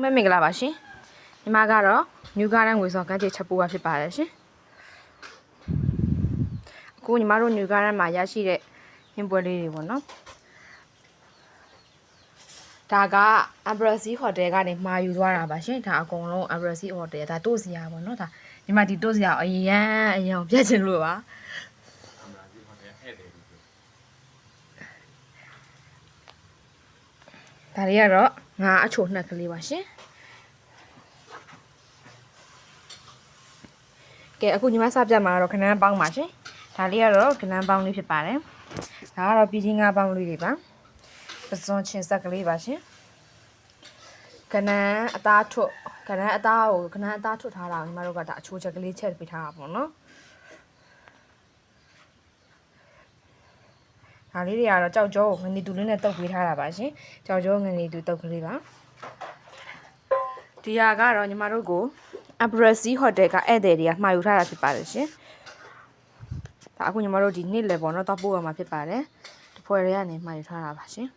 မင်္ဂလာပါရှင်ညီမကတော့ New Garden ငွေဆောင်ကန်းချေချက်ပိုးပါဖြစ်ပါတယ်ရှင်အခုညီမတို့ New Garden မှာရရှိတဲ့ဟင်းပွဲလေးတွေပေါ့နော်ဒါက Embassy Hotel ကနေမှာယူသွားတာပါရှင်ဒါအကုန်လုံး Embassy Hotel ဒါတို့စီရပေါ့နော်ဒါညီမဒီတို့စီရအရန်ပြတ်ချင်လို့ပါဒါတွေကတော့ငါအချိုနှက်ကလေးပါရှင်ကဲအခုညီမစပြမှာတော့ခနန်းပေါင်းပါရှင်ဒါလေးကတော့ခနန်းပေါင်းလေးဖြစ်ပါတယ်ဒါကတော့ပြည်ကြီးငါးပေါင်းလေးတွေပါပစွန်ချင်းဆက်ကလေးပါရှင်ခနန်းအသားထွတ်ခနန်းအသားထွတ်ထားတာညီမတို့ကဒါအချိုးချက်ကလေးချက်ပေးထားတာပေါ့နော်ဒါလေးတွေကတော့ကြောက်ကြောငနေတူလေးနဲ့တုပ်ပေးထားတာပါရှင်ကြောက်ကြောငနေတူတုပ်ကလေးပါဒီဟာကတော့ညီမတို့ကို Embassy Hotel ကဧည့်သည်တွေကမှာယူထားတာဖြစ်ပါတယ်ရှင်ဒါအခုညီမတို့ဒီနေ့လေပေါ့နော်တော့ပို့ရမှာဖြစ်ပါတယ်တဖွဲတွေကနေမှာယူထားတာပါရှင်